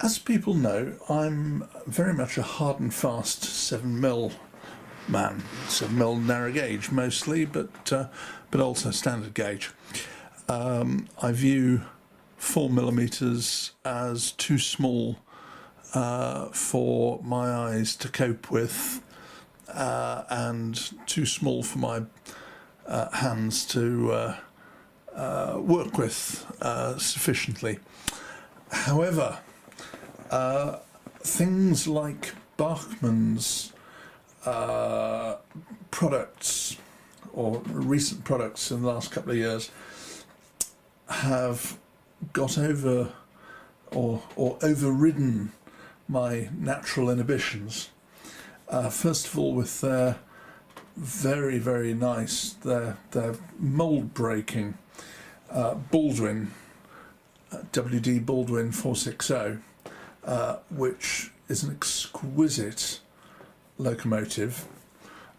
As people know, I'm very much a hard and fast 7mm man. 7mm narrow gauge mostly, but also standard gauge. I view 4mm as too small for my eyes to cope with, and too small for my hands to work with sufficiently. However, things like Bachmann's products, or recent products in the last couple of years, have got over or overridden my natural inhibitions. First of all, with their very, very nice, their mould breaking Baldwin, WD Baldwin 460, which is an exquisite locomotive,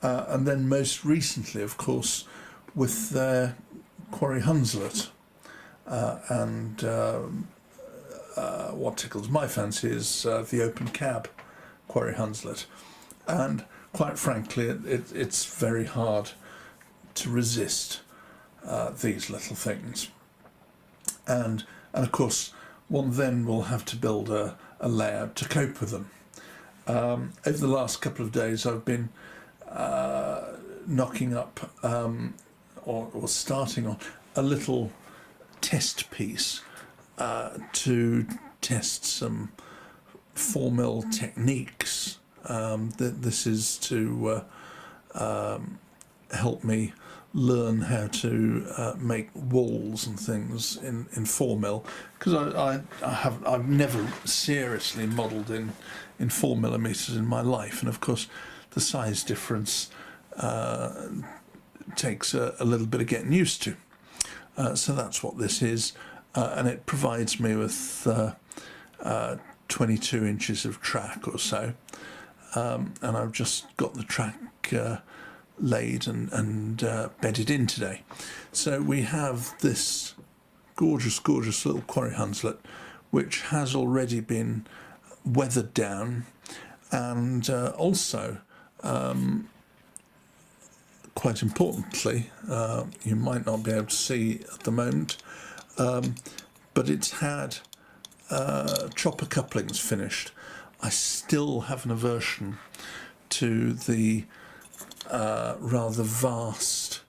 and then most recently, of course, with their Quarry Hunslet, and what tickles my fancy is the open cab Quarry Hunslet, and quite frankly, it's very hard to resist these little things, and of course one then will have to build a layout to cope with them. Over the last couple of days I've been knocking up or starting on a little test piece to test some 4mm techniques. This is to help me learn how to make walls and things in 4mm, because I've never seriously modelled in 4mm in my life, and of course the size difference takes a little bit of getting used to. So that's what this is, and it provides me with 22 inches of track or so, and I've just got the track laid and bedded in today. So we have this gorgeous little Quarry Hunslet, which has already been weathered down, and also quite importantly, you might not be able to see at the moment, but it's had chopper couplings finished. I still have an aversion to the rather vast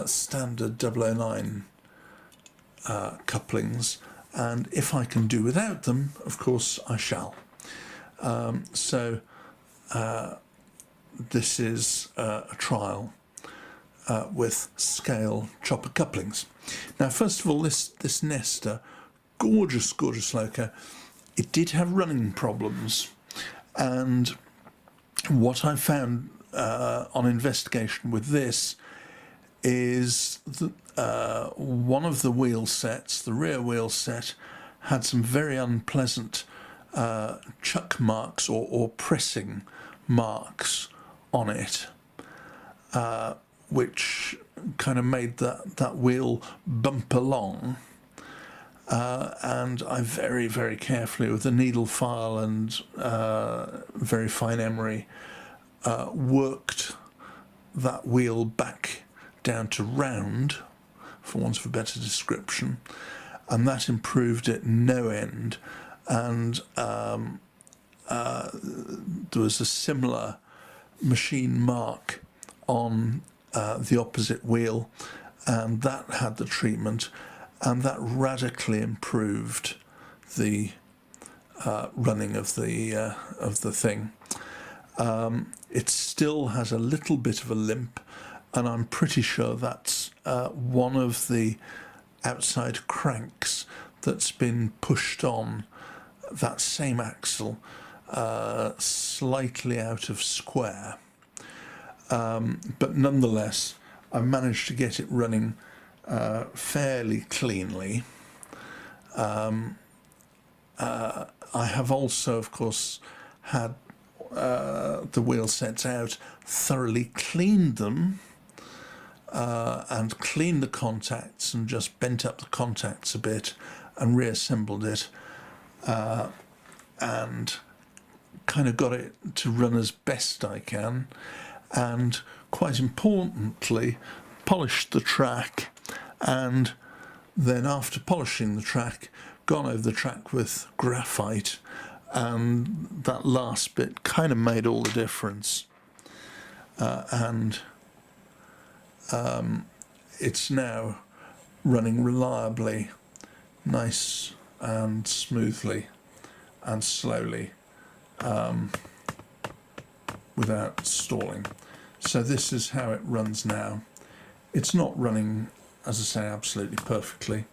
standard 009 couplings, and if I can do without them, of course I shall. So this is a trial with scale chopper couplings. Now, first of all, this Nesta, gorgeous loco, it did have running problems, and what I found on investigation with this is that one of the wheel sets, the rear wheel set, had some very unpleasant chuck marks or pressing marks on it, which kind of made that wheel bump along, and I very carefully, with a needle file and very fine emery, worked that wheel back down to round, for want of a better description, and that improved it no end. And there was a similar machine mark on the opposite wheel, and that had the treatment, and that radically improved the running of the thing. It still has a little bit of a limp, and I'm pretty sure that's one of the outside cranks that's been pushed on that same axle slightly out of square. But nonetheless, I've managed to get it running fairly cleanly. I have also, of course, had the wheel sets out, thoroughly cleaned them, and cleaned the contacts and just bent up the contacts a bit and reassembled it. and kind of got it to run as best I can, and quite importantly polished the track, and then after polishing the track gone over the track with graphite, and that last bit kind of made all the difference, and it's now running reliably, nice and smoothly and slowly, without stalling. So this is how it runs now. It's not running, as I say, absolutely perfectly,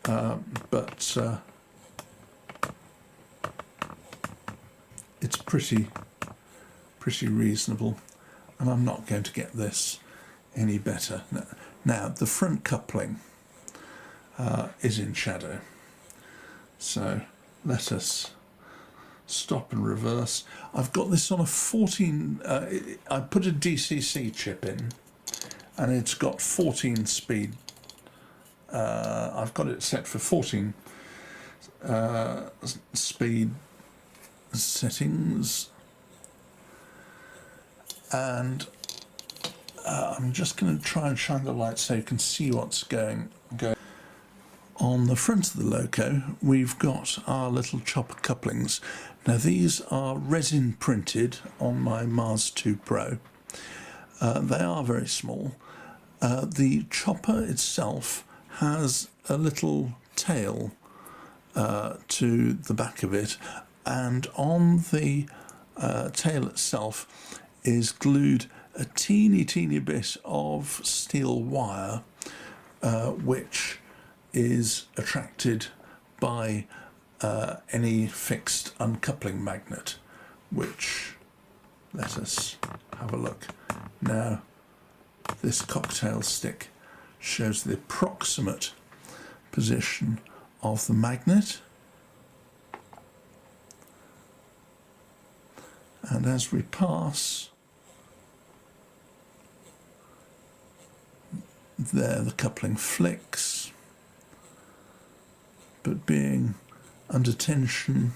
but it's pretty reasonable, and I'm not going to get this any better. Now the front coupling is in shadow, so let us stop and reverse. I've got this on a 14, I put a DCC chip in, and it's got 14 speed. I've got it set for 14 speed settings, and I'm just going to try and shine the light so you can see what's going. On the front of the loco, we've got our little chopper couplings. Now these are resin printed on my Mars 2 Pro. They are very small. The chopper itself has a little tail to the back of it, and on the tail itself is glued a teeny bit of steel wire, which is attracted by any fixed uncoupling magnet, which, let us have a look. Now this cocktail stick shows the approximate position of the magnet, and as we pass, there the coupling flicks, but being under tension,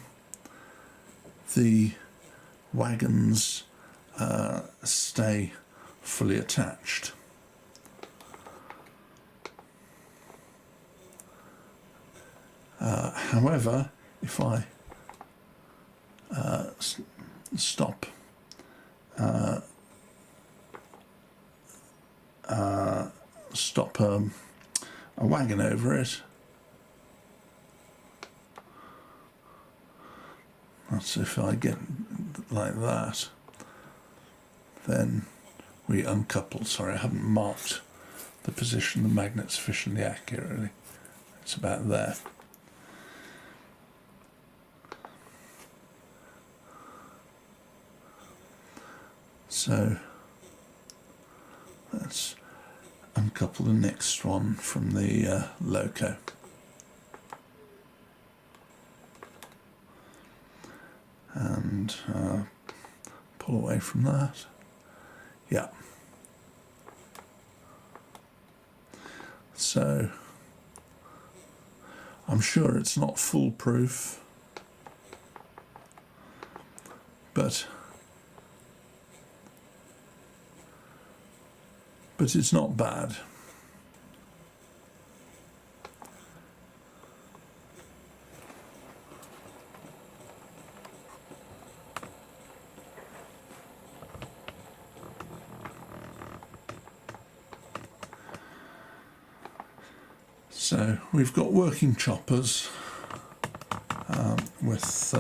the wagons stay fully attached. However, if I stop a wagon over it, that's if I get like that, then we uncouple. Sorry, I haven't marked the position of the magnet sufficiently accurately. It's about there. So let's uncouple the next one from the loco. And pull away from that. Yeah. So I'm sure it's not foolproof, but it's not bad. So we've got working choppers with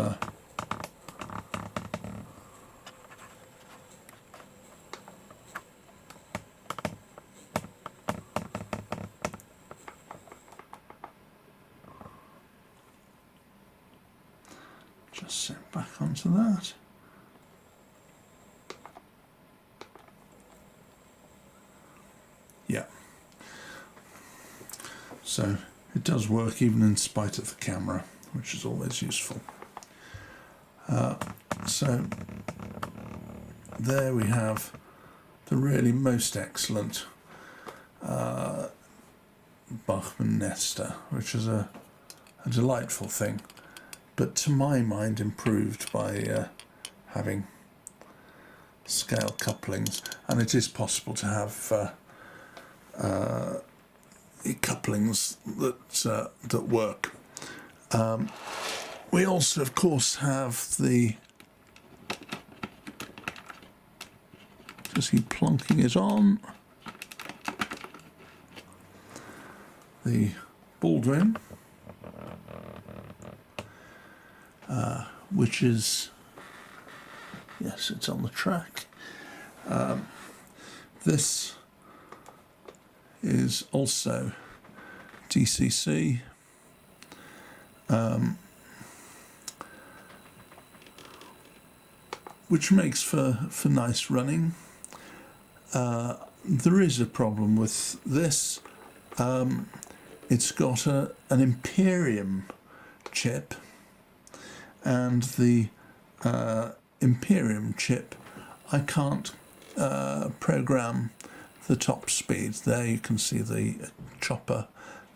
just set back onto that. Yeah. So it does work even in spite of the camera, which is always useful. So there we have the really most excellent Bachmann Nesta, which is a delightful thing. but to my mind improved by having scale couplings, and it is possible to have couplings that work. We also, of course, have the, just keep plonking it on, the Baldwin, which is, yes, it's on the track. This is also DCC. Which makes for nice running. There is a problem with this. It's got an Imperium chip, and the Imperium chip, I can't program the top speed. There you can see the chopper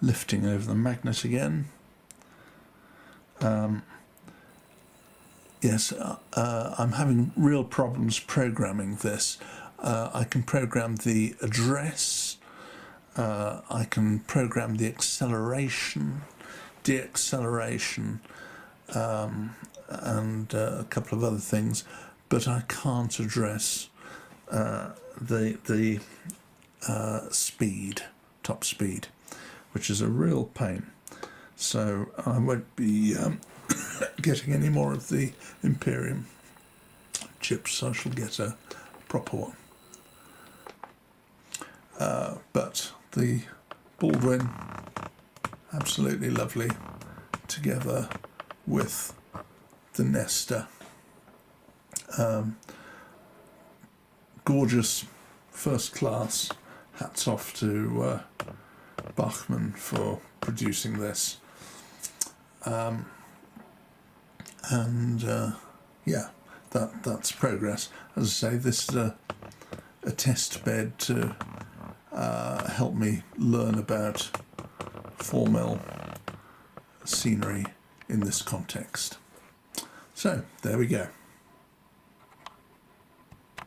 lifting over the magnet again. Yes, I'm having real problems programming this. I can program the address, I can program the acceleration, deacceleration, and a couple of other things, but I can't address the speed, top speed, which is a real pain. So I won't be getting any more of the Imperium chips. I shall get a proper one. But the Baldwin, absolutely lovely, together with the Nesta. Gorgeous, first class. Hats off to Bachmann for producing this. Yeah, that's progress. As I say, this is a test bed to help me learn about 4mm scenery in this context. So there we go.